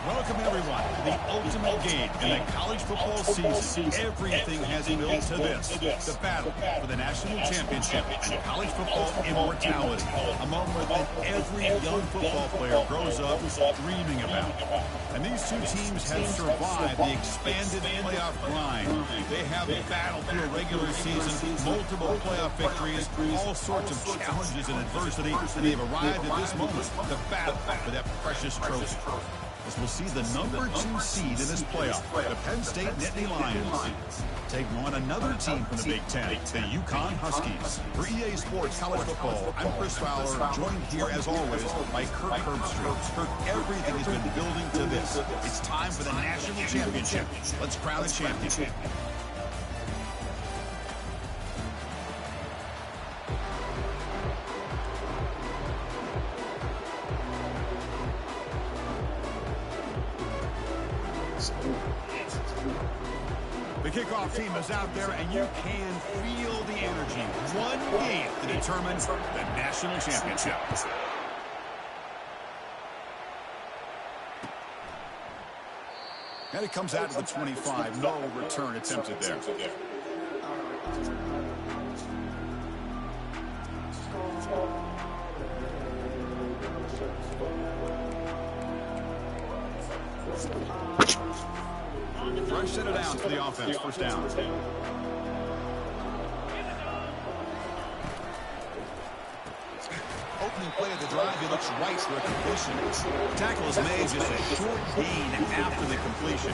Welcome, everyone, to the ultimate game in the college football season. Everything has built to this, the battle for the national championship and college football immortality, a moment that every young football player grows up dreaming about. And these two teams have survived the expanded playoff grind. They have battled through a regular season, multiple playoff victories, all sorts of challenges and adversity, and they've arrived at this moment, the battle for that precious trophy. As we'll see the number 2 seed in this playoff, the Penn State Nittany Lions, taking on another team from the Big Ten, the Uconn Huskies. For EA Sports College Football, I'm Chris Fowler, joined here as always by Kirk Herbstreit. Kirk, everything has been building to this. It's time for the national championship. Let's crown the champion. The kickoff team is out there, and you can feel the energy. One game to determine the national championship. And it comes out to the 25. No return attempted there. Fresh set of downs for the offense. First down. Opening play of the drive, he looks right for a completion. Tackle is made, just a short gain after the completion.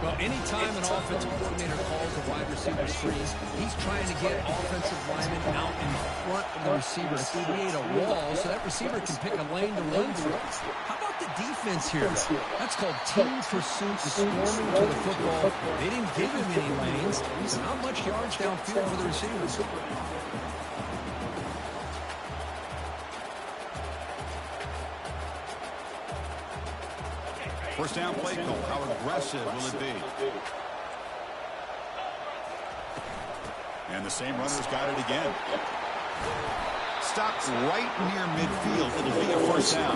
Well, anytime an offensive coordinator calls a wide receiver screen, he's trying to get offensive linemen out in front of the receiver to create a wall so that receiver can pick a lane to run through. How about the defense here? That's called team pursuit, storming to the football. They didn't give him any lanes, so not much yards downfield for the receivers. First down play call. How aggressive will it be? And the same runner's got it again. Stopped right near midfield. It'll be a first down.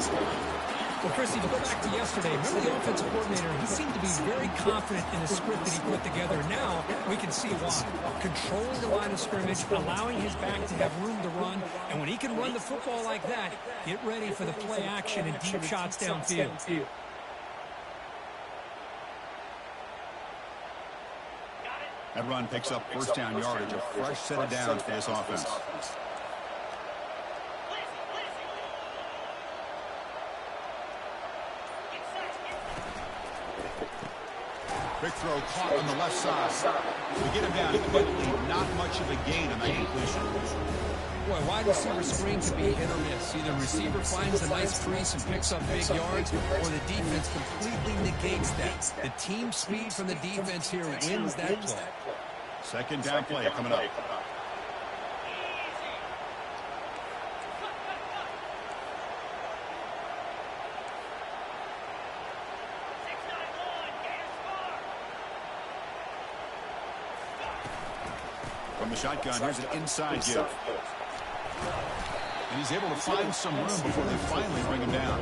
Well, Chris, if you go back to yesterday, remember the offensive coordinator, he seemed to be very confident in the script that he put together. Now we can see why. Controlling the line of scrimmage, allowing his back to have room to run, and when he can run the football like that, get ready for the play action and deep shots downfield. That run picks up first down yardage, a fresh set of downs for this offense. Quick throw caught on the left side. We get him down quickly, not much of a gain on that completion. Boy, wide receiver screen can be hit or miss. Either receiver finds a nice crease and picks up big yards, or the defense completely negates that. The team speed from the defense here wins that play. Second down play coming up. From the shotgun, here's an inside give. And he's able to find some room before they finally bring him down.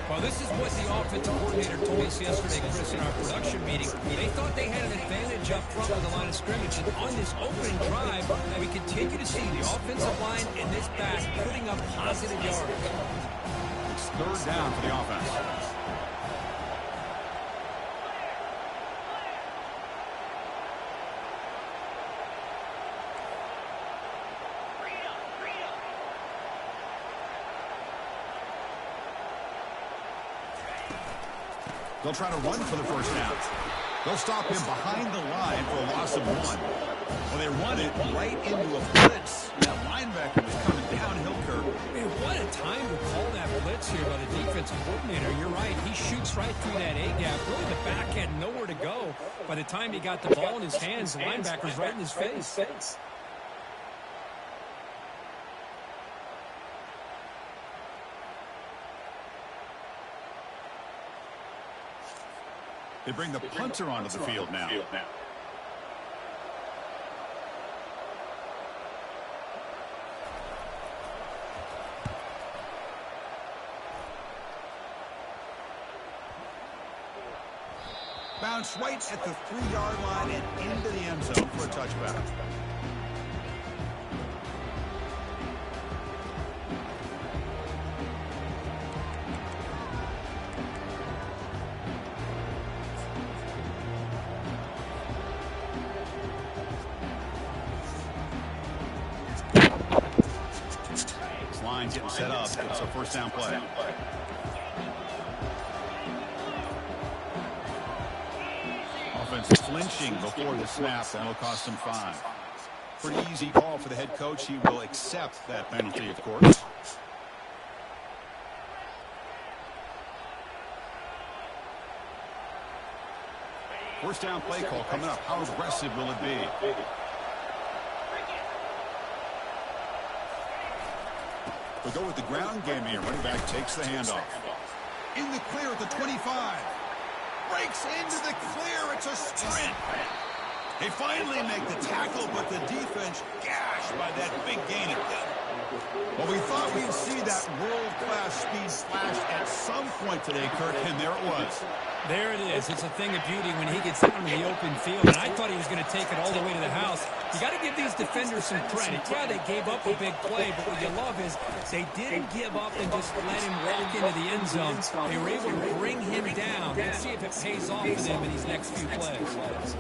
Well, this is what the offensive coordinator told us yesterday, Chris, in our production meeting. They thought they had an advantage up front of the line of scrimmage. And on this opening drive, we continue to see the offensive line and this back putting up positive yards. It's third down for the offense. They'll try to run for the first down. They'll stop him behind the line for a loss of 1. Well, they run it right into a blitz. That linebacker was coming downhill, Kirk. Man, what a time to call that blitz here by the defensive coordinator. You're right. He shoots right through that A-gap. Really, the back had nowhere to go. By the time he got the ball in his hands, the linebacker's right in his face. They bring the punter onto the field now. bounced right at the 3-yard line and into the end zone for a touchback. This line getting set up. It's a first down play. Offense flinching before the snap, and it'll cost him 5. Pretty easy call for the head coach. He will accept that penalty, of course. First down play call coming up. How aggressive will it be? We'll go with the ground game here. Running back takes the handoff. In the clear at the 25. Breaks into the clear. It's a sprint. They finally make the tackle, but the defense gashed by that big gain. Well, we thought we'd see that world-class speed flash at some point today, Kirk, and there it was. There it is. It's a thing of beauty when he gets out in the open field, and I thought he was going to take it all the way to the house. You got to give these defenders some credit. Yeah, they gave up a big play, but what you love is they didn't give up and just let him walk into the end zone. They were able to bring him down. Let's see if it pays off for them in these next few plays.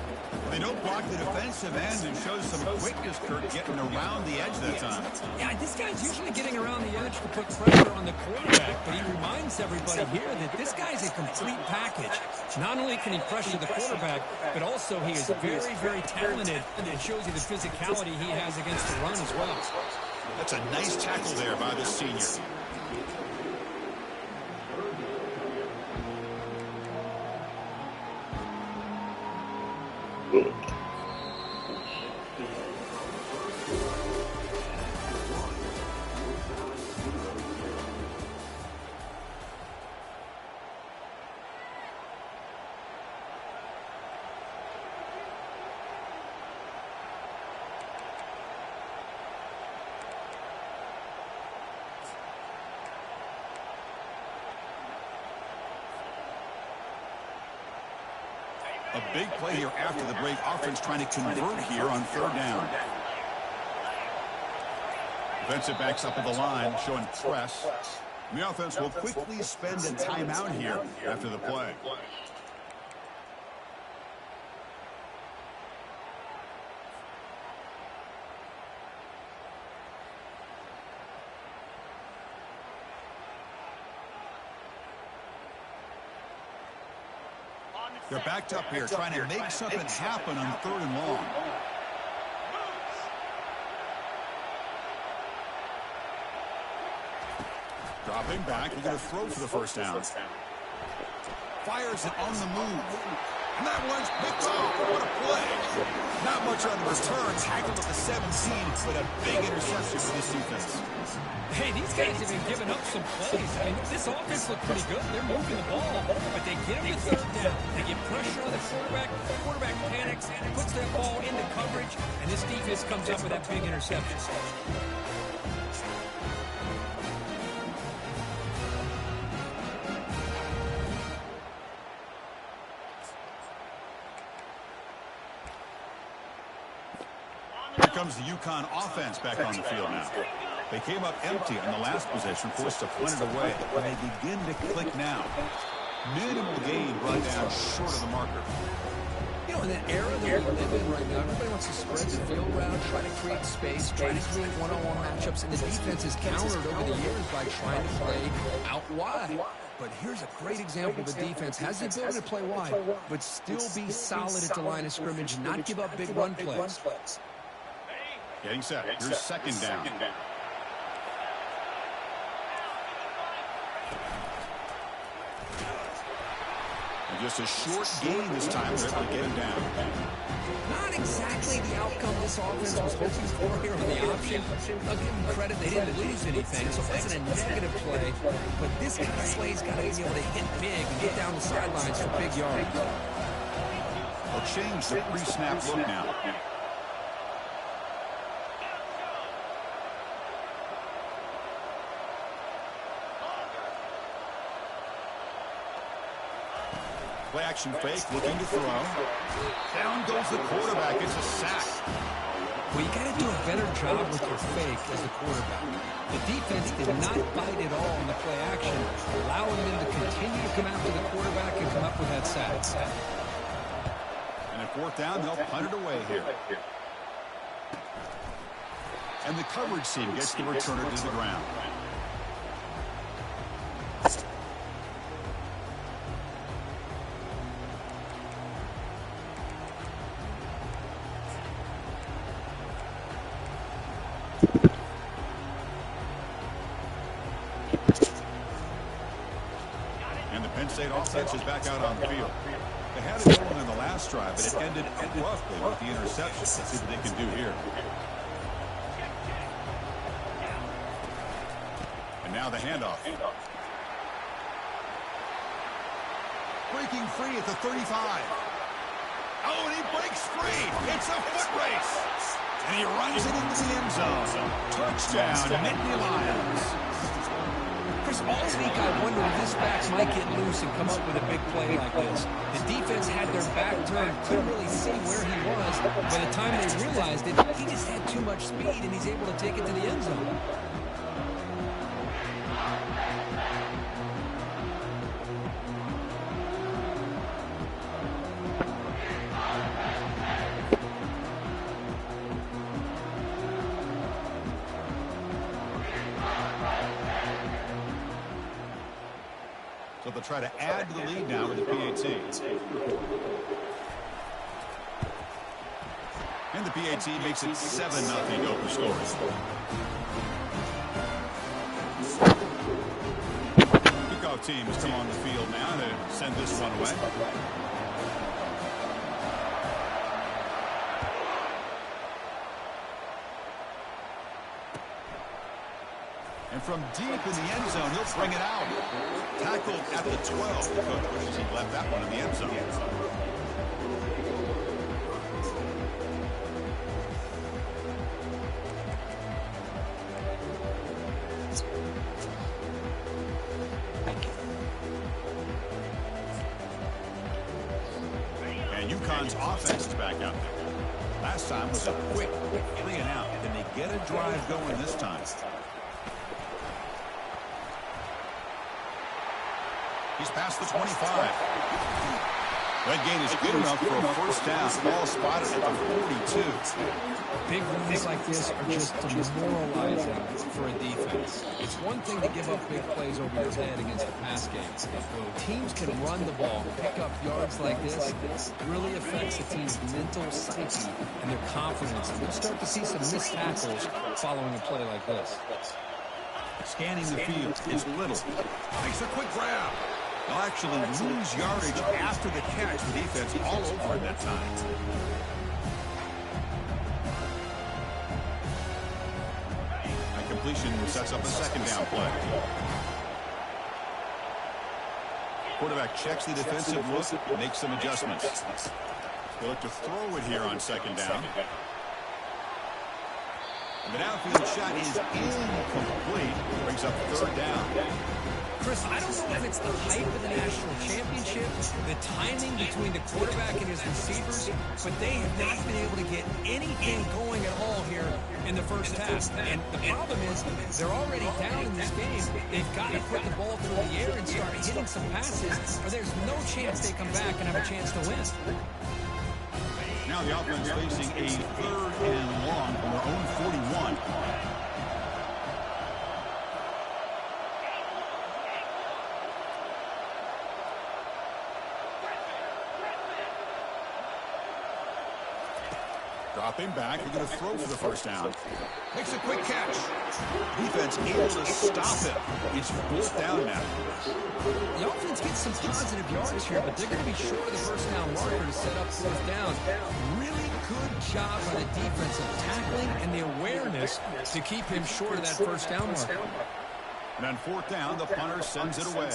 They don't block the defensive end and shows some quickness, Kirk, getting around the edge that time. Yeah, this guy's usually getting around the edge to put pressure on the quarterback, but he reminds everybody here that this guy's a complete package. Not only can he pressure the quarterback, but also he is very, very talented, and it shows you the physicality he has against the run as well. That's a nice tackle there by the senior. A big play here after the break. Offense trying to convert here on 3rd down. Defensive backs up at the line, showing press. And the offense will quickly spend a timeout here after the play. They're backed up here, trying to make something happen on 3rd and long. Dropping back, we're going to throw for the first down. Fires it on the move. And that one's picked off. What a play. Not much on the return. Tackled at the 17, but a big interception for this defense. Hey, these guys have been giving up some plays. I mean, this offense looked pretty good. They're moving the ball, but they get him to 3rd down. They get pressure on the quarterback. The quarterback panics, puts that ball into coverage, and this defense comes up with that big interception. Here comes the Uconn offense back on the field now. They came up empty on the last possession, forced to punt it away. But they begin to click now. Minimal gain brought down short of the marker. You know, in that era that we live in right now, everybody wants to spread the field around, try to create space, try to create one-on-one matchups, and the defense is countered over the years by trying to play out wide. But here's a great example. The defense has the ability to play wide, but still be solid at the line of scrimmage, not give up big run plays. Getting set. Here's 2nd down. And just a short gain this time. They're able to get him down. Not exactly the outcome this offense was hoping for here on the option. I'll give them credit. They didn't lose anything, so it wasn't a negative play. But this kind of play's got to be able to hit big and get down the sidelines for big yards. They'll change the pre-snap look now. Play action fake, looking to throw. Down goes the quarterback. It's a sack. Well, you got to do a better job with your fake as the quarterback. The defense did not bite at all in the play action, allowing them to continue to come after the quarterback and come up with that sack. And at fourth down, they'll punt it away here. And the coverage team gets the returner to the ground. And the Penn State offense is back out on the field. They had it going on the last drive, but it ended abruptly with the interception. Let's see what they can do here. And now the handoff. Breaking free at the 35. Oh, and he breaks free. It's a foot race. And he runs it into the end zone. Touchdown, Nittany Lions. Chris, all week I wondered if this back might get loose and come up with a big play like this. The defense had their back turned, couldn't really see where he was. By the time they realized it, he just had too much speed, and he's able to take it to the end zone. So they'll try to add to the lead now with the PAT. And the PAT makes it 7-0 over score. Kickoff team has come on the field now to send this one away. And from deep in the end zone, he'll bring it out. Tackled at the 12. The coach wishes he left that one in the end zone. And Uconn's offense is back out there. Last time was a quick 3 and out. Can they get a drive going this time? He's past the 25. That gain is good enough for a first down. Ball spotted at the 42. Big runs like this are just demoralizing for a defense. It's one thing to give up big plays over your head against the pass game. When teams can run the ball, pick up yards like this, it really affects the team's mental psyche and their confidence. And we'll start to see some missed tackles following a play like this. Scanning the field is Little. Makes a quick grab. They'll actually lose yardage after the catch. The defense all over at that time. That completion sets up a second down play. Quarterback checks the defensive look, makes some adjustments. They'll look to throw it here on second down. And the downfield shot is incomplete. Brings up third down. Chris, I don't know if it's the hype of the national championship, the timing between the quarterback and his receivers, but they have not been able to get anything going at all here in the first half. And the problem is they're already down in this game. They've got to put the ball through the air and start hitting some passes, or there's no chance they come back and have a chance to win. Now the offense facing a 3rd and long from their own 41. Dropping back, they're going to throw for the first down. Makes a quick catch. Defense able to stop it. It's 4th down now. The offense gets some positive yards here, but they're going to be short of the first down marker to set up 4th down. Really good job by the defense of tackling and the awareness to keep him short of that first down marker. And on 4th down, the punter sends it away.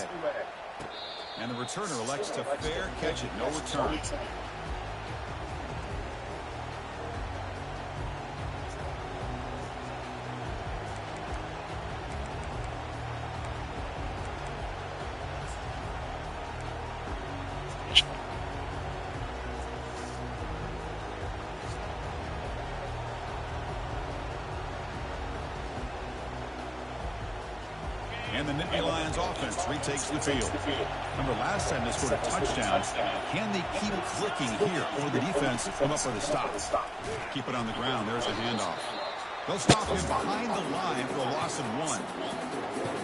And the returner elects to fair catch it. No return. And the Nittany Lions offense retakes the field. Remember, last time they scored a touchdown. Can they keep clicking here, or the defense come up with a stop? Keep it on the ground. There's the handoff. They'll stop him behind the line for a loss of 1.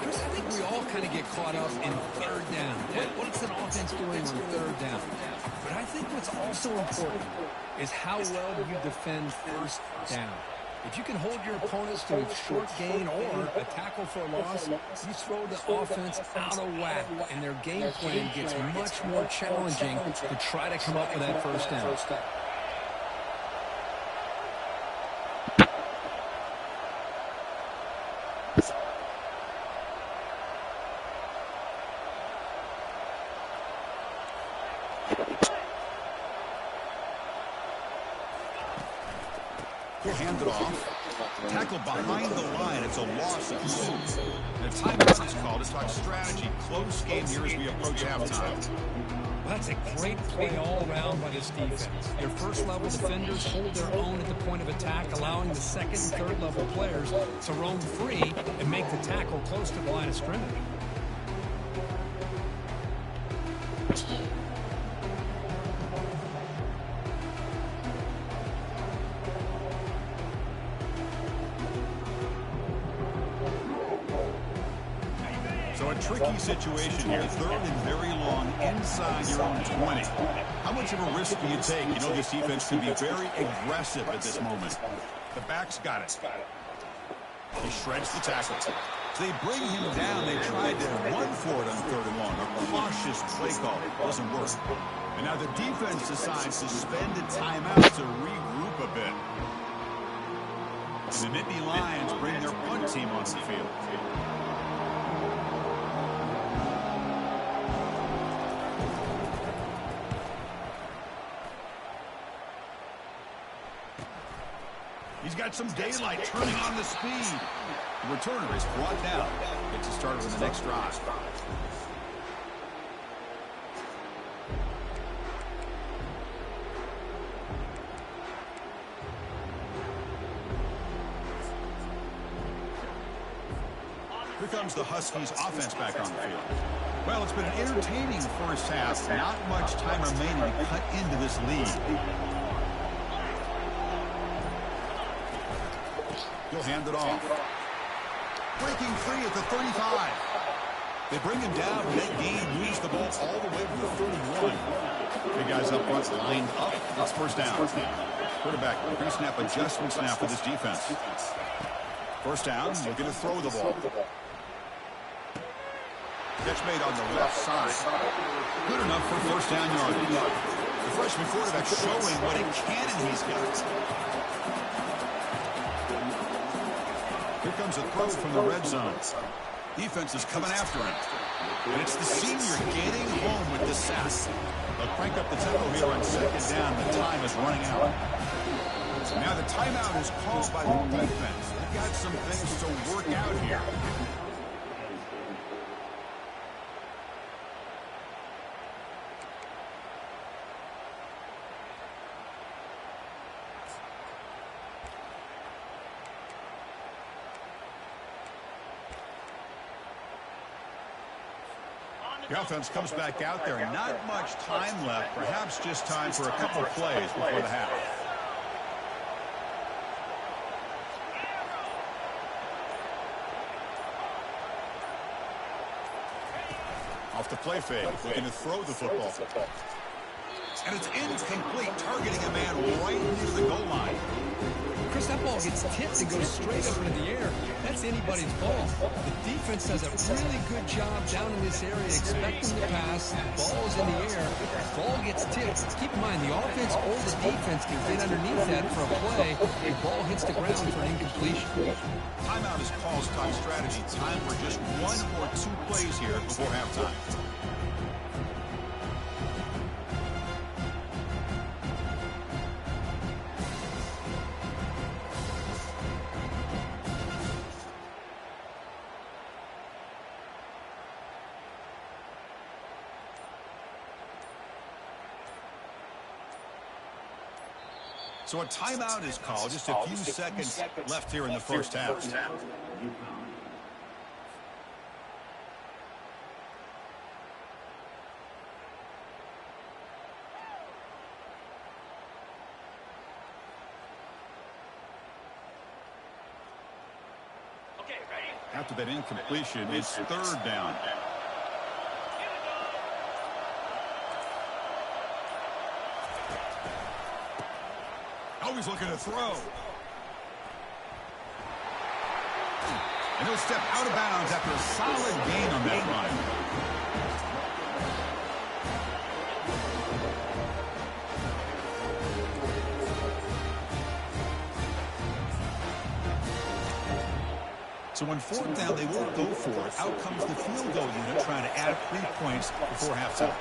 Chris, I think we all kind of get caught up in third down. What's an offense doing on third down? But I think what's also important is how well do you defend first down. If you can hold your opponents to a short gain or a tackle for a loss, you throw the offense out of whack, and their game plan gets much more challenging to try to come up with that first down. He'll hand it off. Tackle behind the line. It's a loss of 2. And a timeout is called to talk strategy. Close game here as we approach halftime. Well, that's a great play all around by this defense. Your first-level defenders hold their own at the point of attack, allowing the second and third-level players to roam free and make the tackle close to the line of scrimmage. So a tricky situation here. Third and very long inside your own 20. How much of a risk do you take? You know this defense can be very aggressive at this moment. The back's got it. He shreds the tackle. So they bring him down. They tried to run for it on third and long. A cautious play call. Doesn't work. And now the defense decides to spend a timeout to regroup a bit. And the Nittany Lions bring their punt team on the field. He's got some daylight, turning on the speed. The returner is brought down. Gets us started with the next drive. Here comes the Huskies offense back on the field. Well, it's been an entertaining first half. Not much time remaining to cut into this lead. He'll hand it off. Breaking free at the 35. They bring him down, and that game moves the ball all the way to the 31. Big guys up front lined up. It's first down. Quarterback pre-snap adjustments now for this defense. First down, looking to throw the ball. Catch made on the left side. Good enough for first down yardage. The freshman quarterback showing what a cannon he's got. Here comes a throw from the red zone. Defense is coming after him. And it's the senior getting home with the sack. They'll crank up the tempo here on second down. The time is running out. Now the timeout is called by the defense. They've got some things to work out here. The offense comes back out there. Not much time left. Perhaps just time for a couple plays before the half. Off the play fake. Looking to throw the football. And it's incomplete. Targeting a man right near the goal line. Chris, that ball gets tipped and goes straight up into the air. That's anybody's ball. The defense does a really good job down in this area, expecting the pass. Ball is in the air. Ball gets tipped. Keep in mind, the offense or the defense can get underneath that for a play. The ball hits the ground for an incompletion. Timeout is called time strategy. Time for just 1 or 2 plays here before halftime. So a timeout is called. Just a few seconds left here in the first half. After that incompletion, it's third down. Always looking to throw. And he'll step out of bounds after a solid gain on that run. So on fourth down, they won't go for it. Out comes the field goal unit trying to add 3 points before halftime.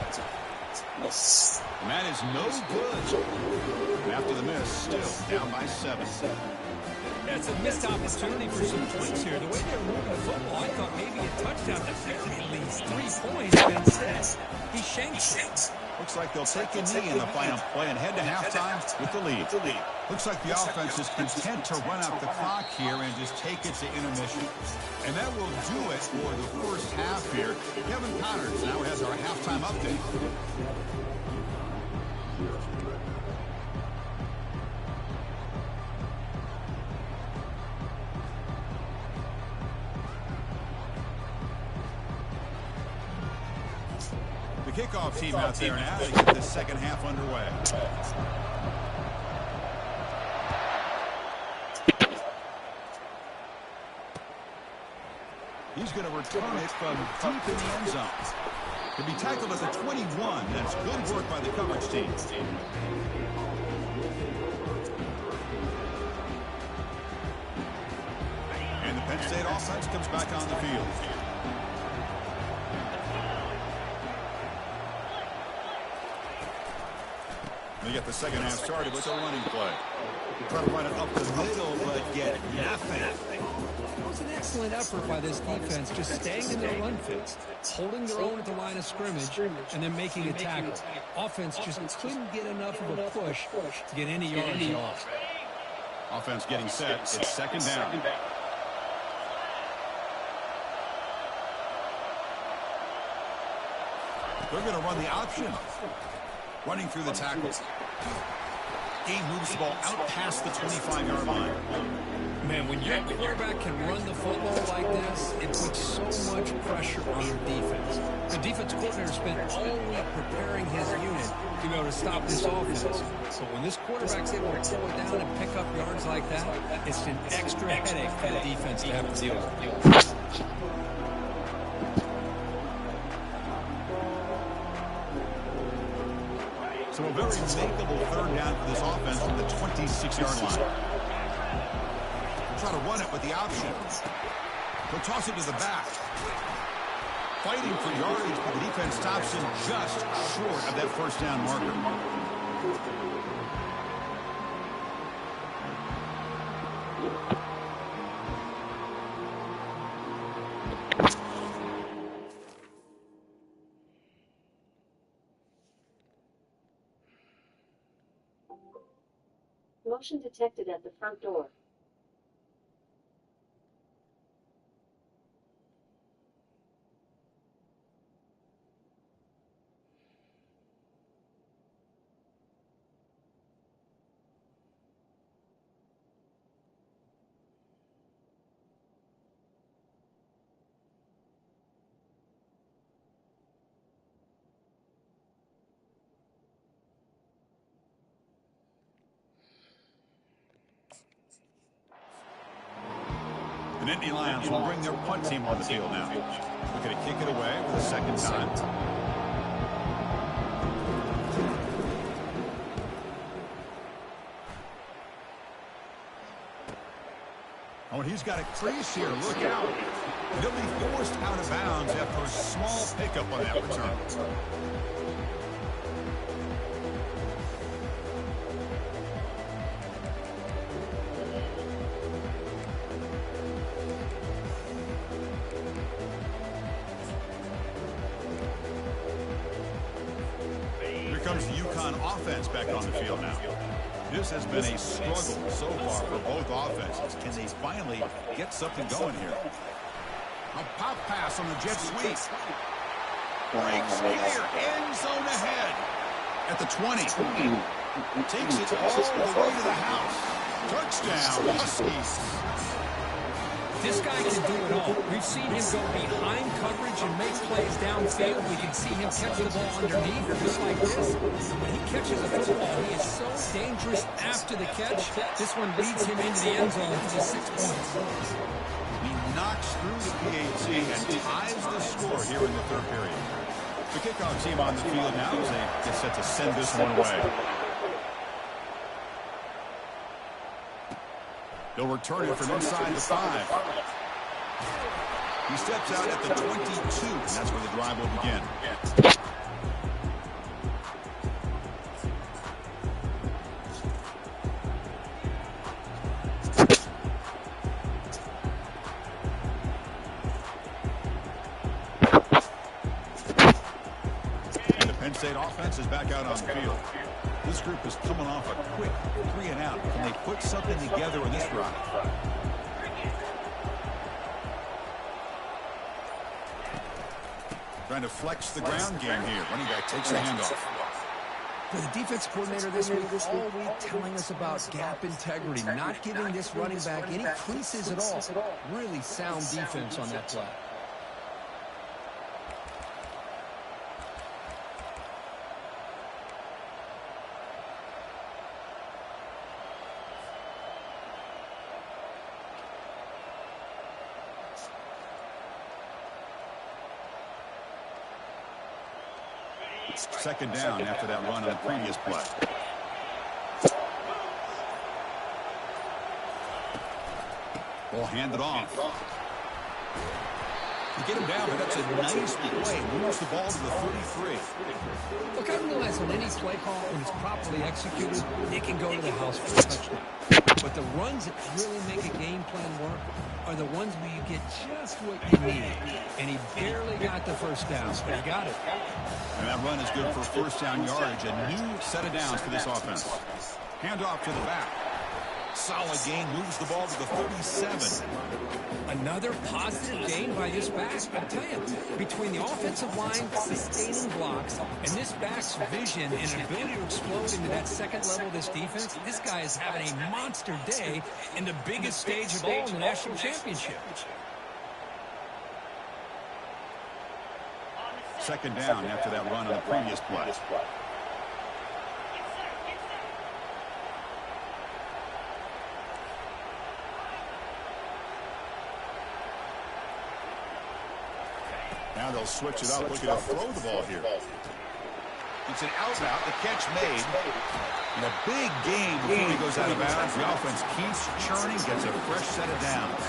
And that is no good. And after the miss, still down by 7. That's a missed opportunity for some points here. The way they're moving the football, I thought maybe a touchdown to very least 3 points. And instead, he shanks it. Looks like they'll take a knee in the final play and head to halftime with the lead. Looks like the offense is content to run out the clock here and just take it to intermission. And that will do it for the first half here. Kevin Connors now has our halftime update. The kickoff team out there now to get the second half underway. He's going to return it from deep in the end zone. To be tackled at the 21. That's good work by the coverage team. And the Penn State offense comes back on the field. They get the second half started with a running play. Try to run it up the middle, but get nothing. It was an excellent effort by this defense, just staying in their run fits, holding their own at the line of scrimmage, and then making a tackle. Offense just couldn't get enough of a push to get any yards off. Offense getting set. It's second down. They're going to run the option. Running through the tackles. He moves the ball out past the 25-yard line. Man, when your quarterback can run the football like this, it puts so much pressure on your defense. The defense coordinator spent all week preparing his unit to be able to stop this offense. So when this quarterback's able to pull it down and pick up yards like that, it's an extra headache for the defense to have to deal with. So a very makeable third down for this offense from the 26-yard line. Try to run it with the option. He'll toss it to the back. Fighting for yardage, but the defense stops him just short of that first down marker. Motion detected at the front door. The Nittany Lions will bring their punt team on the field now. Looking to kick it away for the second time. Oh, and he's got a crease here. Look out. And he'll be forced out of bounds after a small pickup on that return. Comes the Uconn offense back on the field now. This has been a struggle so far for both offenses. Can they finally get something going here? A pop pass on the jet sweep. Breaks clear, end zone ahead. At the 20. Takes it all the way to the house. Touchdown, Huskies. This guy can do it all. We've seen him go behind coverage and make plays downfield. We can see him catch the ball underneath, just like this. When he catches a football, he is so dangerous after the catch. This one leads him into the end zone for just 6 points. He knocks through the PAT and ties the score here in the third period. The kickoff team on the field now as they get set to send this one away. They'll return it from inside the 5. He steps out at the 22, and that's where the drive will begin. And the Penn State offense is back out on the field. This group is coming off a quick 3 and out. Can they put something together in this drive? Trying to flex the ground game here. Running back takes the handoff. For the defense coordinator this week, all week telling us about gap integrity, not giving this running back any creases at all. Really sound defense on that play. Second down after that run on the previous play. Ball handed off. You get him down, but that's a nice play. Moves the ball to the 33. Look, I realize on any play call, when it's properly executed, it can go to the house for a touchdown. But the runs that really make a game plan work are the ones where you get just what you need. And he barely got the first down, but he got it. And that run is good for first down yardage. A new set of downs for this offense. Handoff to the back. Solid gain, moves the ball to the 37. Another positive gain by this back. I'll tell you, between the offensive line sustaining blocks and this back's vision and ability to explode into that second level of this defense, this guy is having a monster day in the biggest stage of all in the national championship. Second down after that run on the previous play. Now they'll switch it up, looking to throw the ball here. It's an out route, the catch made. And a big gain before he goes out of bounds. The offense keeps churning, gets a fresh set of downs.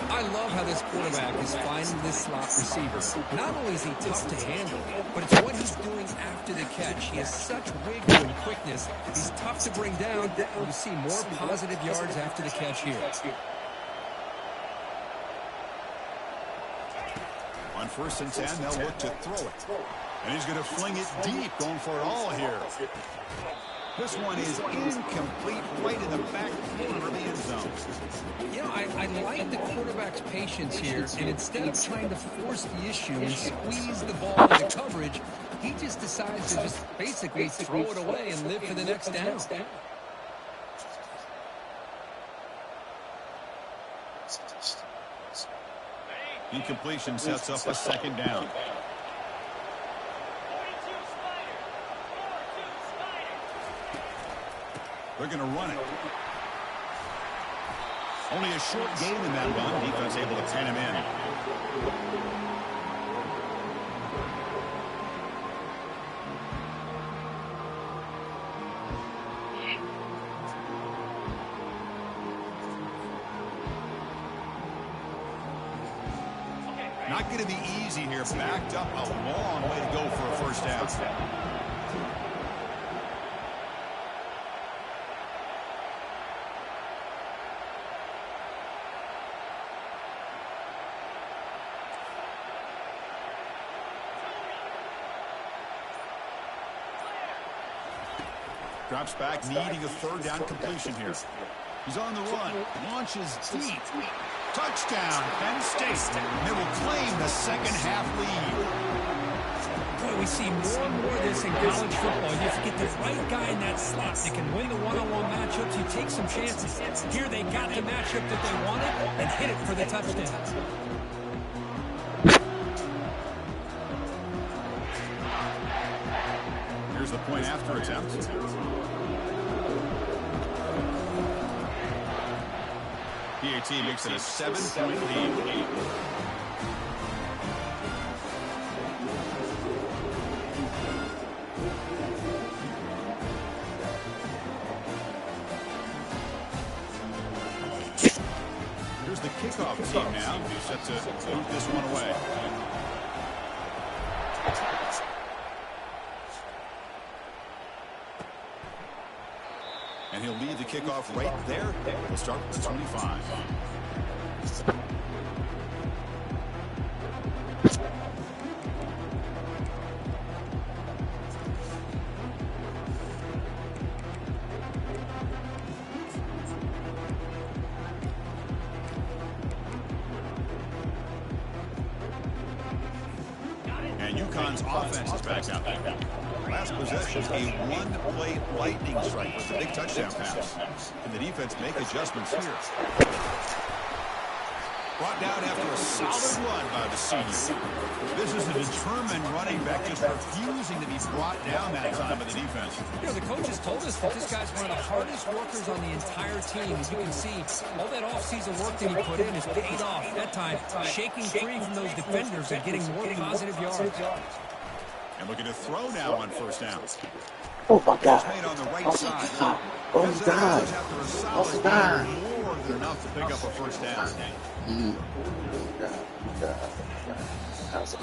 I love how this quarterback is finding this slot receiver. Not only is he tough to handle, but it's what he's doing after the catch. He has such wiggle and quickness. He's tough to bring down. You see more positive yards after the catch here. On 1st and 10, they'll look to throw it. And he's going to fling it deep, going for it all here. This one is incomplete, right in the back corner of the end zone. You know, I like the quarterback's patience here, and instead of trying to force the issue and squeeze the ball into coverage, he just decides to just basically throw it away and live for the next down. Incompletion sets up a second down. They're going to run it. Only a short gain in that run. Defense able to pin him in. Not going to be easy here. Backed up a long way to go for a first down. Drops back, needing a third down completion here. He's on the run. Launches deep. Touchdown, Penn State. They will claim the second half lead. why we see more and more of this in college football. You have to get the right guy in that slot that can win the one-on-one matchups. You take some chances. Here they got the matchup that they wanted and hit it for the touchdown. Here's the point after attempt. PAT makes it a 7-point lead. Here's the kickoff team now, who's set to boot this one away. And he'll lead the kickoff right there. We'll start with the 25. And Uconn's offense is back out there. Last possession, a one-play lightning strike with a big touchdown pass. And the defense make adjustments here. Brought down after a solid run by the senior. This is a determined running back just refusing to be brought down that time by the defense. You know, the coaches told us that this guy's one of the hardest workers on the entire team. As you can see, all that offseason work that he put in has paid off. That time, shaking free from those defenders and getting more positive yards. And looking to throw now on first down. Oh my God. Made on the right side. Oh God. After a Oh solid God. game, more than enough to pick up a first down. God. How's it?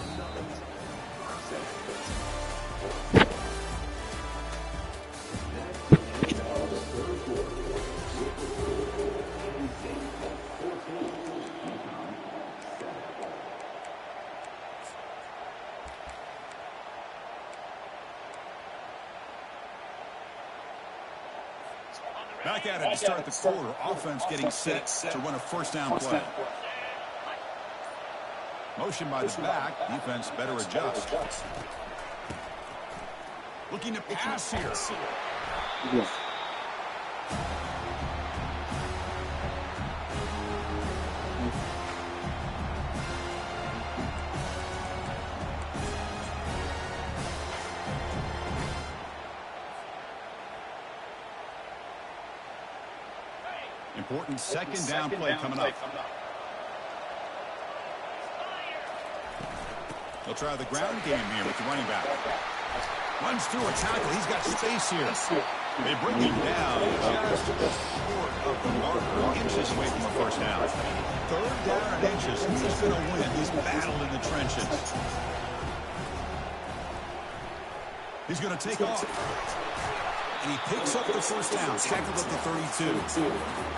Back at it to start the quarter. Offense getting set to run a first down play. Motion by the back. Defense better adjust. Looking to pass here. Yeah. Important second down play coming up. They'll try the ground game here with the running back. Runs through a tackle. He's got space here. They bring him down just short of the marker, inches away from a first down. Third down and inches. Who's going to win this battle in the trenches? He's going to take off. And he picks up the first down, tackled up to 32.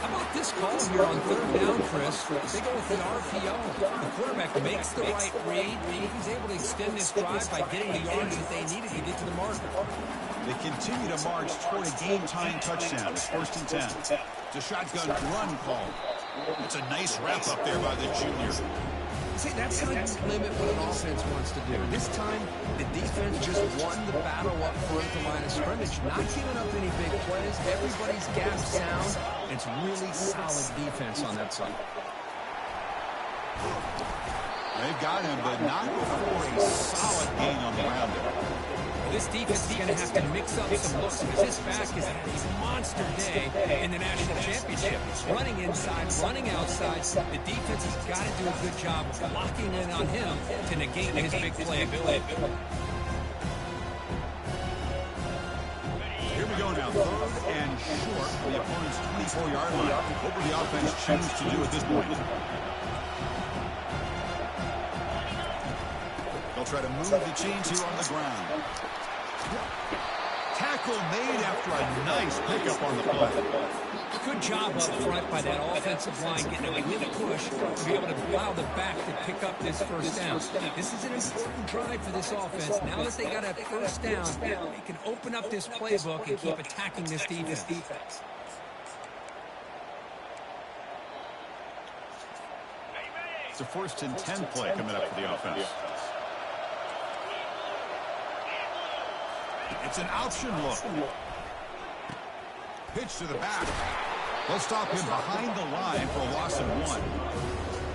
How about this call here on third down, Chris? They go with the RPO. The quarterback makes the right read. He's able to extend this drive by getting the yards that they needed to get to the marker. They continue to march toward a game-tying touchdown. It's 1st and 10. It's a shotgun run call. It's a nice wrap-up there by the junior. See, that's going to limit what an offense wants to do. This time, the defense just won the battle up front at the line of scrimmage, not giving up any big plays. Everybody's gap sound. It's really solid defense on that side. They've got him, but not before a solid gain on the ground. This defense is going to have to mix up some looks because his back is having a monster day in the national championship. Running inside, running outside. The defense has got to do a good job locking in on him to negate his big play ability. Here we go now, 3rd and short for the opponent's 24-yard line. What will the offense choose to do at this point? They'll try to move the chains here on the ground. Tackle made after a nice pickup on the play. Good job up front by that offensive line, getting a good push to be able to allow the back to pick up this first down. This is an important drive for this offense. Now that they got a first down, they can open up this playbook and keep attacking this defense. It's a 1st and 10 play coming up for the offense. It's an option look. Pitch to the back. They'll stop him behind the line for a loss of 1.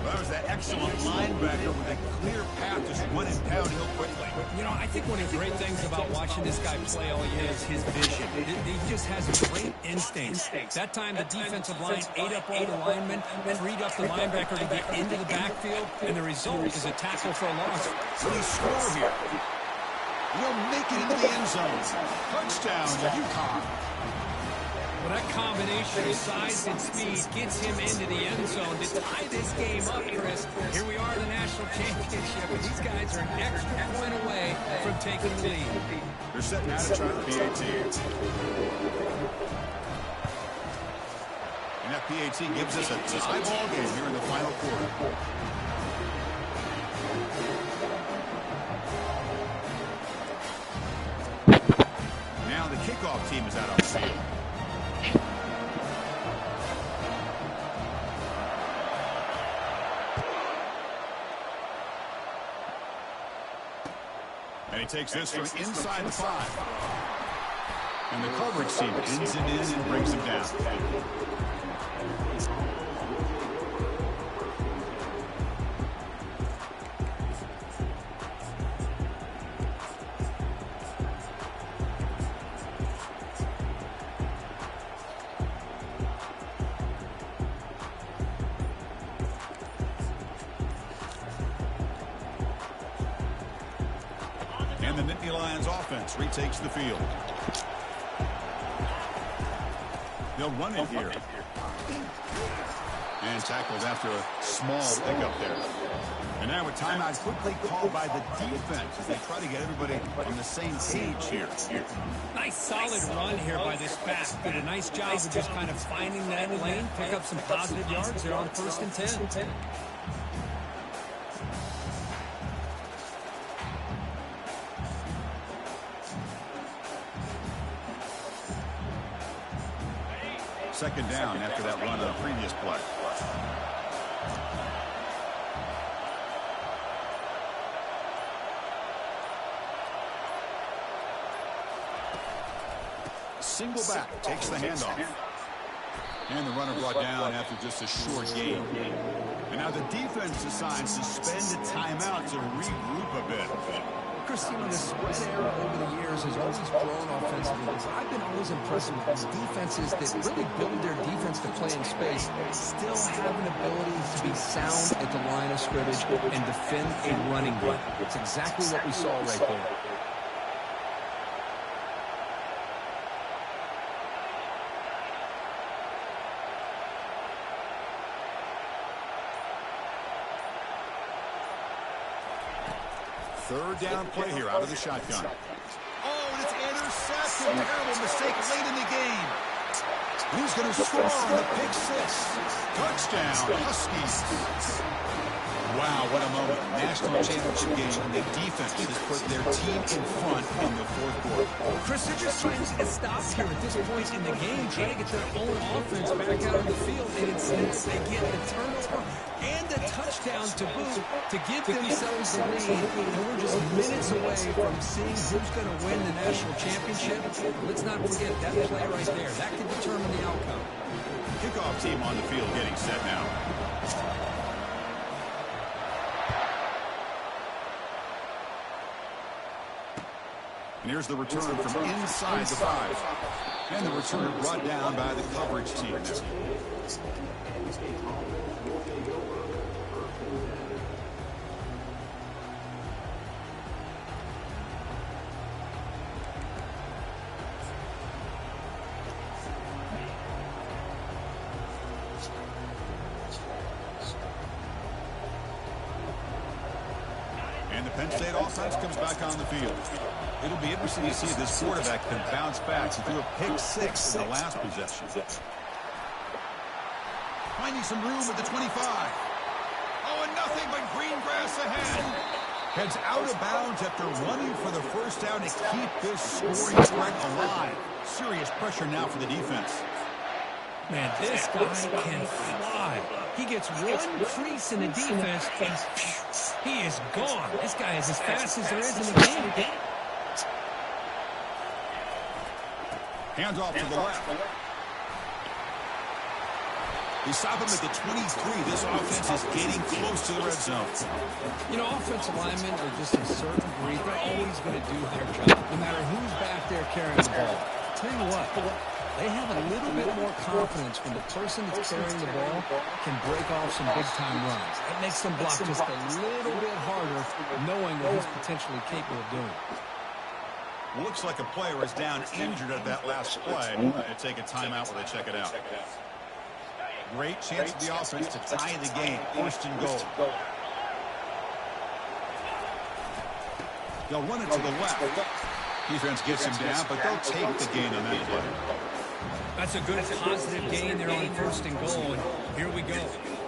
That was an excellent linebacker with a clear path just running downhill quickly. You know, I think one of the great things about watching this guy play all year is his vision. He just has a great instinct. That time the defensive line ate up all the linemen, freed up the linebacker to get into the backfield, and the result is a tackle for a loss. Will he score here? He'll make it into the end zone. Touchdown to Uconn. Well, that combination of size and speed gets him into the end zone to tie this game up, Chris. Here we are in the national championship, and these guys are an extra point away from taking the lead. They're setting out to try the PAT. And that PAT gives us a tie ball game here in the final quarter. Now the kickoff team is out on the field. And he takes this from inside the 5. And the coverage team pins him in and brings him down. And the Nittany Lions offense retakes the field. They'll run it here. And tackled after a small pickup there. And now a timeout quickly called by the defense as they try to get everybody on the same page here. Nice solid run here by this back. Did a nice job of just kind of finding that lane, pick up some positive yards there on 1st and 10. Second down after that run on the previous play. Single back takes the handoff. And the runner brought down after just a short gain. And now the defense decides to spend a timeout to regroup a bit. Chris, you know, the sports era over the years has always grown offensively. I've been always impressed with these defenses that really build their defense to play in space, still have an ability to be sound at the line of scrimmage and defend a running game. It's exactly what we saw right there. Third down play here out of the shotgun. Oh, and it's intercepted. Terrible mistake late in the game. Who's going to score on the pick 6? Touchdown, Huskies. Wow, what a moment. National championship game, and the defense has put their team in front in the 4th quarter. Chris, they're just trying to get stops here at this point in the game, trying to get their own offense back out on the field, and instead they get the turnover and the touchdown to boot to give themselves the lead. And we're just minutes away from seeing who's going to win the national championship. Let's not forget that play right there. That could determine the outcome. Kickoff team on the field getting set now. And here's the return from inside the 5. And the returner brought down by the coverage team. And the Penn State offense comes back on the field. It'll be interesting to see if this quarterback can bounce back. He threw a pick 6 in the last possession. Finding some room at the 25. Oh, and nothing but green grass ahead. Heads out of bounds after running for the first down to keep this scoring threat alive. Serious pressure now for the defense. Man, this guy can fly. He gets one crease in the defense, and he is gone. This guy is as fast as there is in the game. Hands off to the left. They stop him at the 23. This offense is getting close to the red zone. You know, offensive linemen are just a certain breed. They're always going to do their job, no matter who's back there carrying the ball. Tell you what, they have a little bit more confidence when the person that's carrying the ball can break off some big-time runs. It makes them block just a little bit harder, knowing what he's potentially capable of doing. Looks like a player is down injured at that last play. They take a timeout while they check it out. Great chance for the offense to tie the game. First and goal. They'll run it to the left. Defense gets him down, but they'll take the gain on that play. That's a good positive gain there on first and goal. And here we go.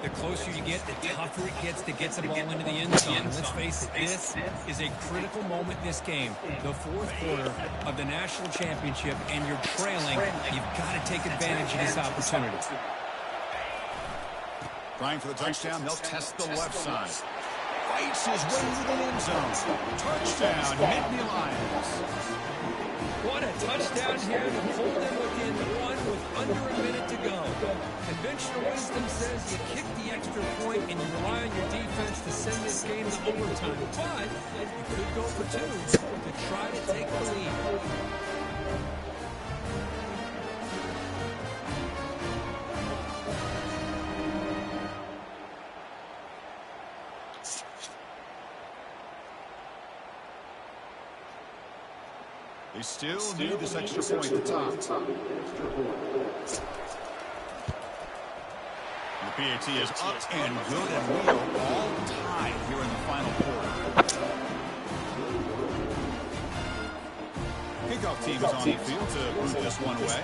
The closer you get, the tougher it gets to get the ball into the end zone. Let's face it, this is a critical moment in this game. The fourth quarter of the national championship, and you're trailing. You've got to take advantage of this opportunity. Trying for the touchdown, they'll test the left side. Fights his way to the end zone. Touchdown, Nittany Lions. What a touchdown here to pull them within one with under a minute to go. Conventional wisdom says you kick the extra point and you rely on your defense to send this game to overtime. But you could go for two to try to take the lead. They still need this extra point at the top. The PAT is up and good, and we are all tied here in the final quarter. Kickoff team is on the field to move this one away.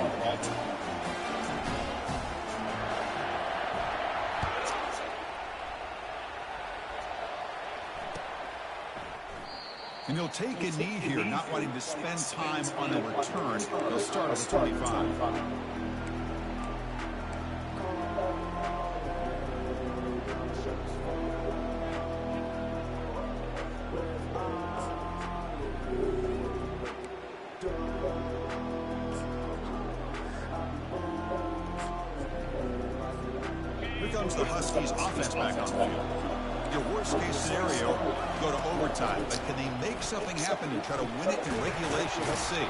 And he'll take a knee here, not wanting to spend time on the return. He'll start at the 25. Here comes the Huskies offense back on the field. Your worst-case scenario, go to overtime. But can they make something happen and try to win it in regulation? Let's see.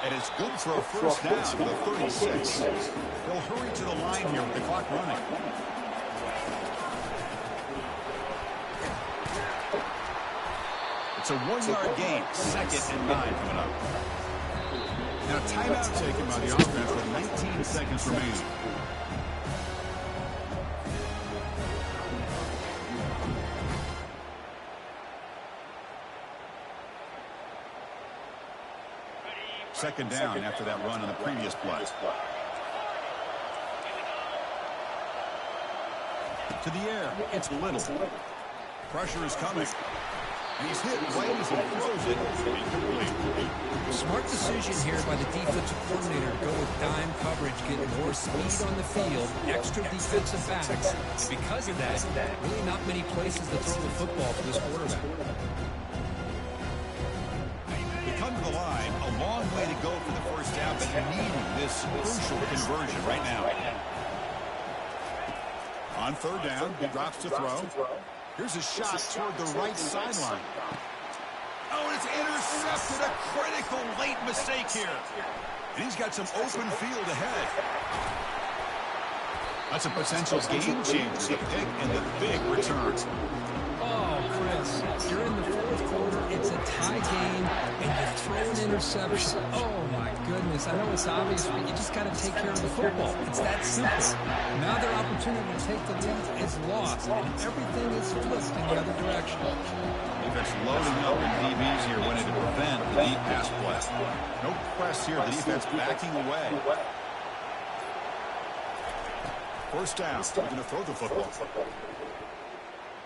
And it's good for a first down to the 36. They'll hurry to the line here with the clock running. It's a 1-yard gain. 2nd and 9 coming up. Now timeout taken by the offense with 19 seconds remaining. Second down after that run on the previous play. To the air, it's Little. Pressure is coming. And he's hit right as he throws it. Smart decision here by the defensive coordinator to go with dime coverage, get more speed on the field, extra defensive backs. Because of that, really not many places to throw the football for this quarterback. They come to the line, a long way to go for the first down, but needing this crucial conversion right now. On third down, he drops to throw. Here's a shot toward the right sideline. Oh, and it's intercepted. A critical late mistake here. And he's got some open field ahead. That's a potential game changer, the pick and the big return. Oh, Chris, you're in the fourth quarter, it's a tie game, and you throw an interception. Oh, my goodness. I know it's obvious, but you just got to take care of the football. It's that simple. Now their opportunity to take the lead is lost, and everything is flipped in the other direction. Defense loading up in DBs here, wanting to prevent the deep pass play. No press here. The defense backing away. First down. They're going to throw the football.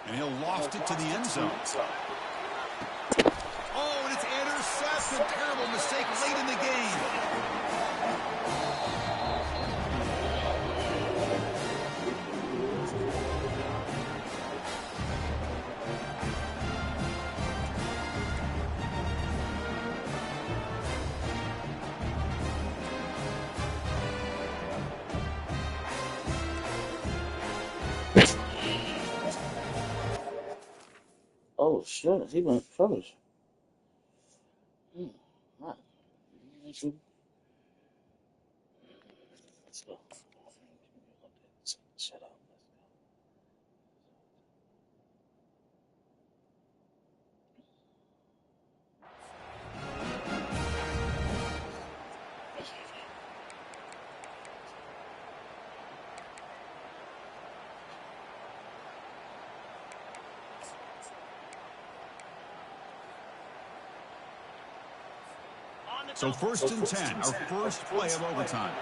And he'll loft it to the end zone. Oh, and it's intercepted. Terrible mistake late in the game. Oh shit, he went first. Right. Let's go. Shut up. So 1st and 10, our first play of overtime.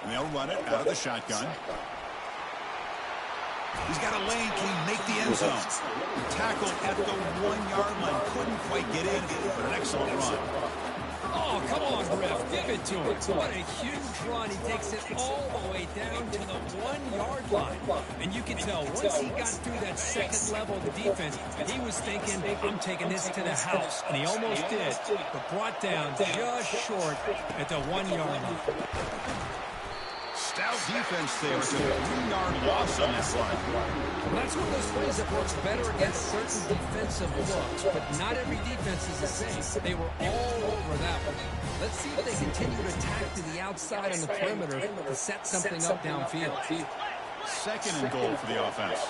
And they'll run it out of the shotgun. He's got a lane. Can he make the end zone? Tackled at the 1-yard line. Couldn't quite get in, but an excellent run. Oh, come on, Griff. Give it to him. What a huge run. He takes it all the way down to the 1-yard line. And you can tell once he got through that second level of the defense, he was thinking, I'm taking this to the house. And he almost did, but brought down just short at the 1-yard line. Stout defense there. It's a 3-yard loss on this one. Well, that's one of those plays that works better against certain defensive looks, but not every defense is the same. They were all over that one. Let's see if they continue to attack to the outside on the perimeter to set something up downfield. 2nd and goal for the offense.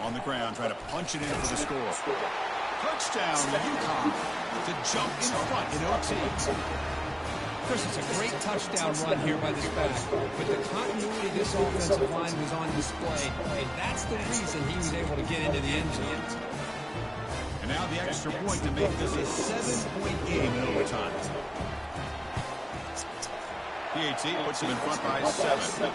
On the ground, trying to punch it in for the score. Touchdown, Uconn, to jump in front in OT. Of course, it's a great touchdown run here by this back, but the continuity of this offensive line was on display, and that's the reason he was able to get into the end zone. And now the extra point to make this a 7-point game in overtime. PAT puts him in front by 7.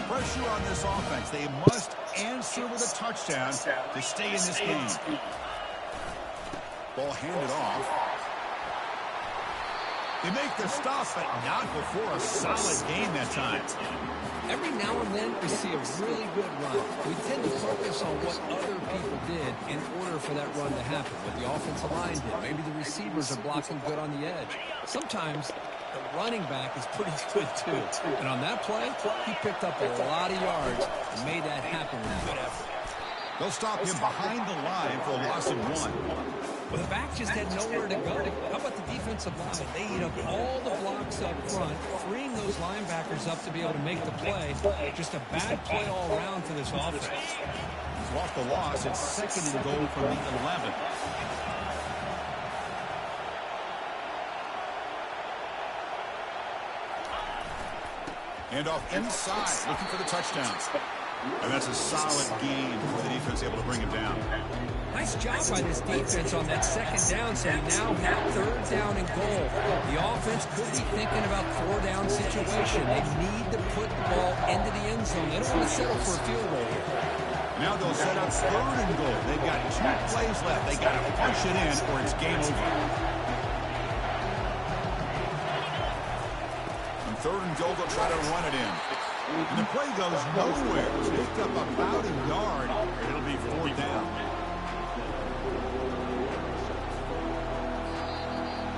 Pressure on this offense. They must answer with a touchdown to stay in this game. Ball handed off. They make the stop, but not before a solid game that time. Every now and then we see a really good run. We tend to focus on what other people did in order for that run to happen. What the offensive line did. Maybe the receivers are blocking good on the edge. Sometimes the running back is pretty good too. And on that play, he picked up a lot of yards and made that happen with a good effort. They'll stop him behind the line for a loss of 1. Well, the back just had nowhere to go. How about the defensive line? They eat up all the blocks up front, freeing those linebackers up to be able to make the play. Just a bad play all around for this offense. He's lost the loss. It's 2nd and goal from the 11. Hand off inside, looking for the touchdown. And that's a solid game for the defense able to bring him down. Nice job by this defense on that 2nd down, so we now have 3rd down and goal. The offense could be thinking about 4-down situation. They need to put the ball into the end zone. They don't want to settle for a field goal here. Now they'll set up 3rd and goal. They've got 2 plays left. They got to punch it in or it's game over. On 3rd and goal, they'll try to run it in. And the play goes nowhere. It's picked up about a yard. It'll be 4th down.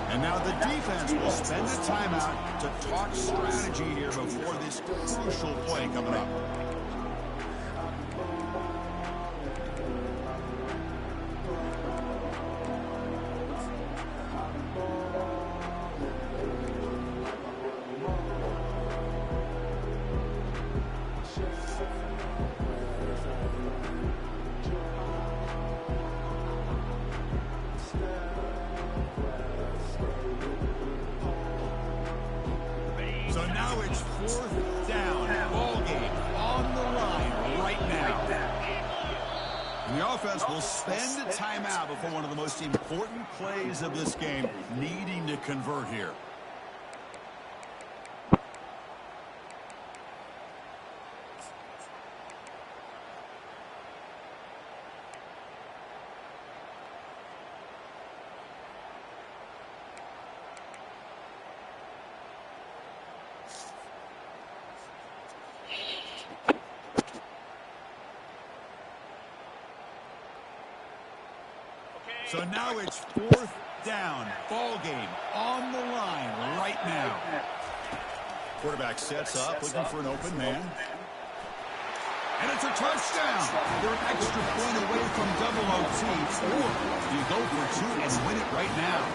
And now the defense will spend the timeout to talk strategy here before this crucial play coming up. So now it's 4th down. Ball game on the line right now. And the offense will spend a timeout before one of the most important plays of this game, needing to convert here. So now it's 4th down. Ball game on the line right now. Quarterback sets up, looking for an open man. And it's a touchdown. They're an extra point away from double OT. Or do you go for 2 and win it right now?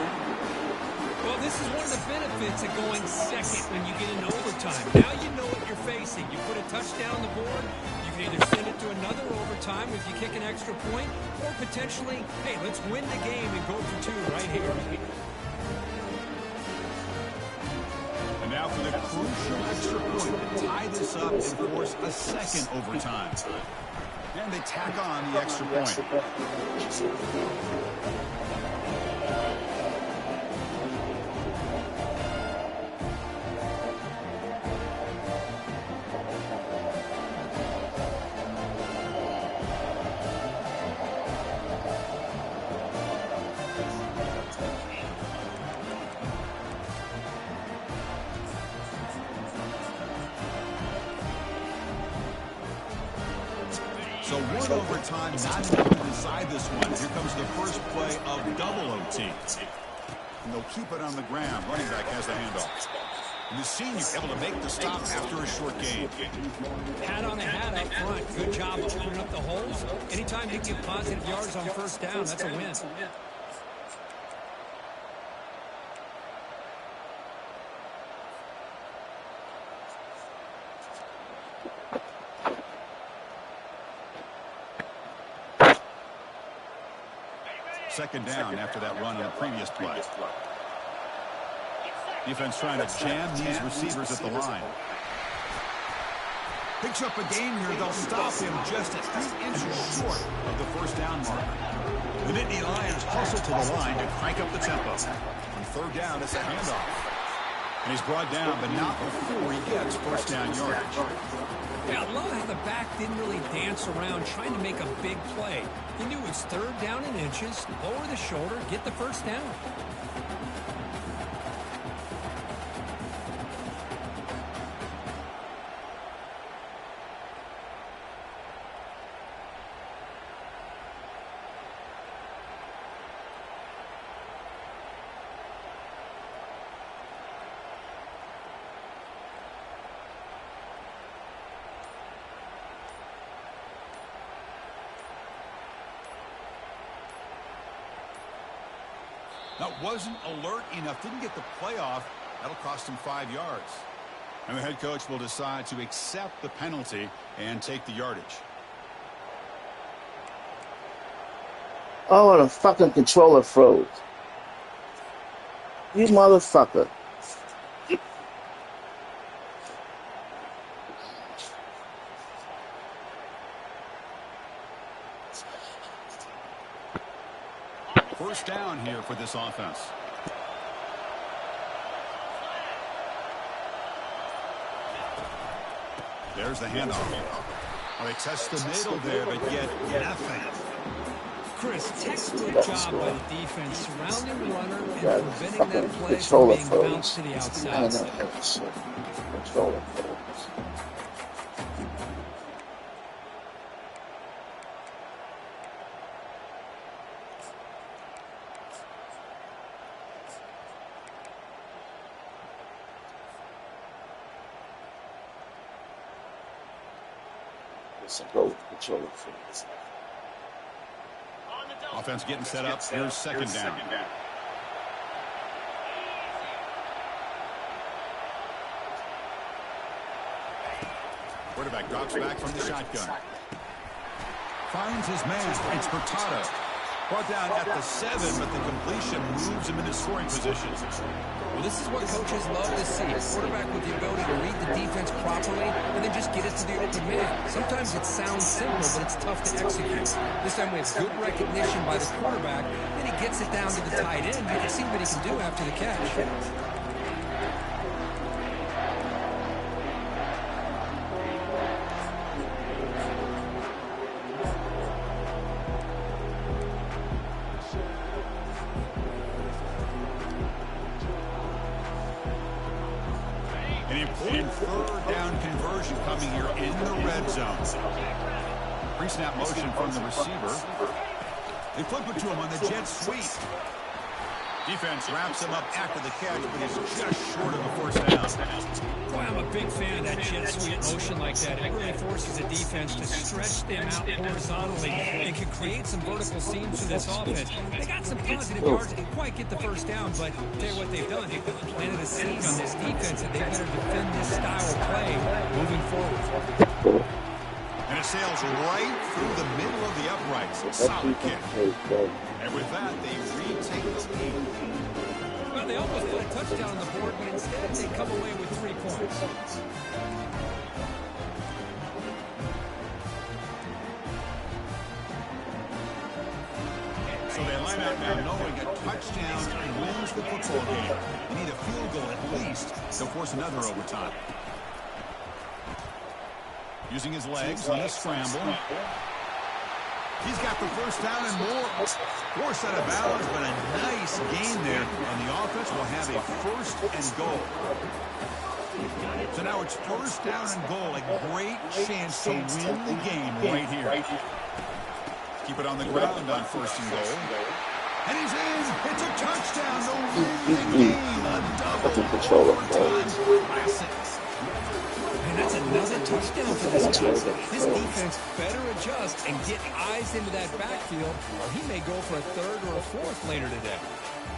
Well, this is one of the benefits of going second when you get into overtime. Now you know what you're facing. You put a touchdown on the board. You can either send it to another overtime if you kick an extra point, or potentially, hey, let's win the game and go for 2 right here. And now for the crucial extra point to tie this up and force a second overtime. And they tack on the extra point. So one overtime, not enough to decide this one. Here comes the first play of double OT. And they'll keep it on the ground. Running back has the handoff. And the senior able to make the stop after a short gain. Hat on a hat up front. Good job of opening up the holes. Anytime you get positive yards on first down, that's a win. Second down after that run on the previous play. Defense trying to jam these receivers at the line. Picks up a gain here. They'll stop him just a few inches short of the first down mark. The Nittany Lions hustle to the line to crank up the tempo. On third down, it's a handoff. And he's brought down, but not before he gets first down yardage. Yeah, I love how the back didn't really dance around trying to make a big play. He knew it was third down in inches, lower the shoulder, get the first down. That wasn't alert enough. Didn't get the playoff. That'll cost him 5 yards. And the head coach will decide to accept the penalty and take the yardage. Oh, and a fucking controller froze. You motherfucker. First down here for this offense. There's the handoff. Well, they test the middle there, but yet nothing. Chris, textbook job by the defense, surrounding the runner and preventing that play from being bounced to the outside. Controller froze. Offense getting set up. Here's second down. Quarterback drops back from the shotgun. Finds his man. It's Hurtado. Brought down at the 7, but the completion moves him into scoring position. Well, this is what coaches love to see. A quarterback with the ability to read the defense properly and then just get it to the open man. Sometimes it sounds simple, but it's tough to execute. This time we have good recognition by the quarterback, and he gets it down to the tight end. You can see what he can do after the catch. An important third down conversion coming here in the red zone. Pre-snap motion from the receiver. They flip it to him on the jet sweep. Defense wraps him up after the catch, but is just short of the first down. Boy, I'm a big fan of that jet sweep motion like that. It really forces the defense to stretch them out horizontally and can create some vertical seams for this offense. They got some positive yards. Didn't quite get the first down, but tell you what they've done. They've planted a seed on this defense, and they better defend this style of play moving forward. And it sails right through the middle of the uprights. Solid kick. And with that, they retake the lead. Well, they almost put a touchdown on the board, but instead they come away with 3 points. So they line up now knowing a touchdown wins the football game. They need a field goal at least to force another overtime. Using his legs on a scramble. He's got the first down and more. Forced out of bounds, but a nice gain there. And the offense will have a first and goal. So now it's first down and goal. A great chance to win the game right here. Keep it on the ground on first and goal. And he's in. It's a touchdown to win the game. A double overtime classic. And that's another touchdown for this guy. This defense better adjust and get eyes into that backfield, or he may go for a third or a fourth later today.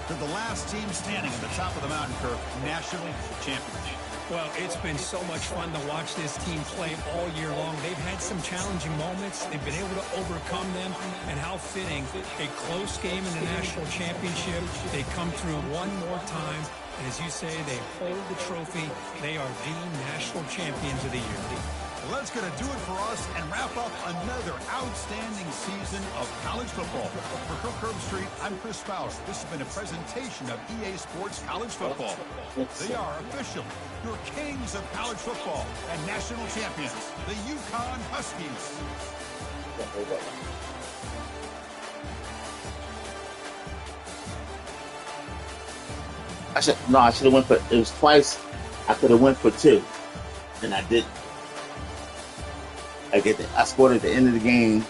To the last team standing at the top of the mountain, Kirk, national championship. Well, it's been so much fun to watch this team play all year long. They've had some challenging moments. They've been able to overcome them. And how fitting, a close game in the national championship. They come through one more time. And as you say, they hold the trophy. They are the national champions of the year. Well, that's going to do it for us and wrap up another outstanding season of college football. For Kirk Herbstreit, I'm Chris Fowler. This has been a presentation of EA Sports College Football. They are official, your kings of college football and national champions, the Uconn Huskies. I should have went for, it was twice. I could have went for 2, and I didn't. I scored at the end of the game,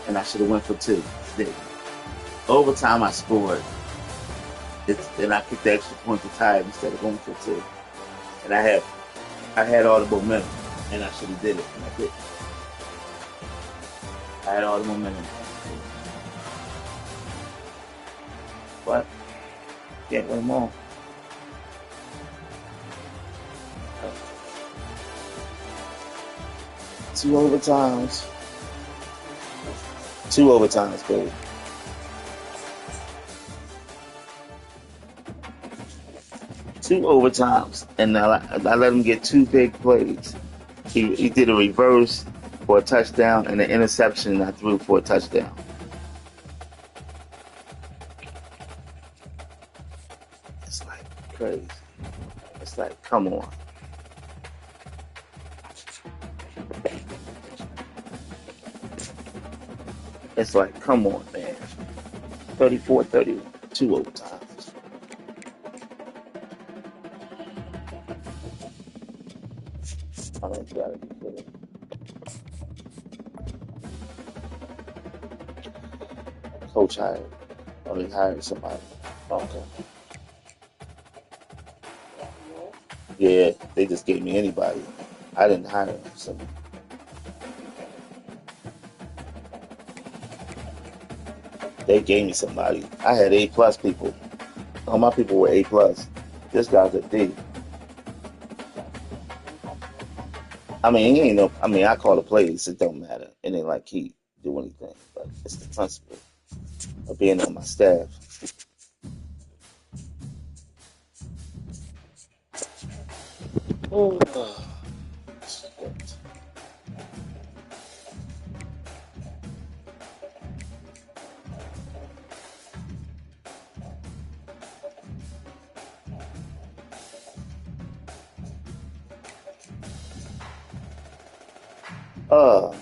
and I should have went for 2. Didn't. Overtime, I scored. And I kicked the extra point to tie it instead of going for 2. And I had all the momentum, and I should have did it, and I didn't. I had all the momentum, but can't win them all. 2 overtimes. 2 overtimes, baby. Two overtimes, and I let him get 2 big plays. He did a reverse for a touchdown and an interception I threw for a touchdown. It's like crazy. It's like, come on. It's like, come on, man. 34-31, 2 overtimes. I don't gotta be kidding. Coach hired somebody. Okay. Yeah, they just gave me anybody. I didn't hire them. So. They gave me somebody. I had A+ people. All my people were A+. This guy's a D. I mean, I call the plays. It don't matter. It ain't like he do anything. But it's the principle of being on my staff. Oh.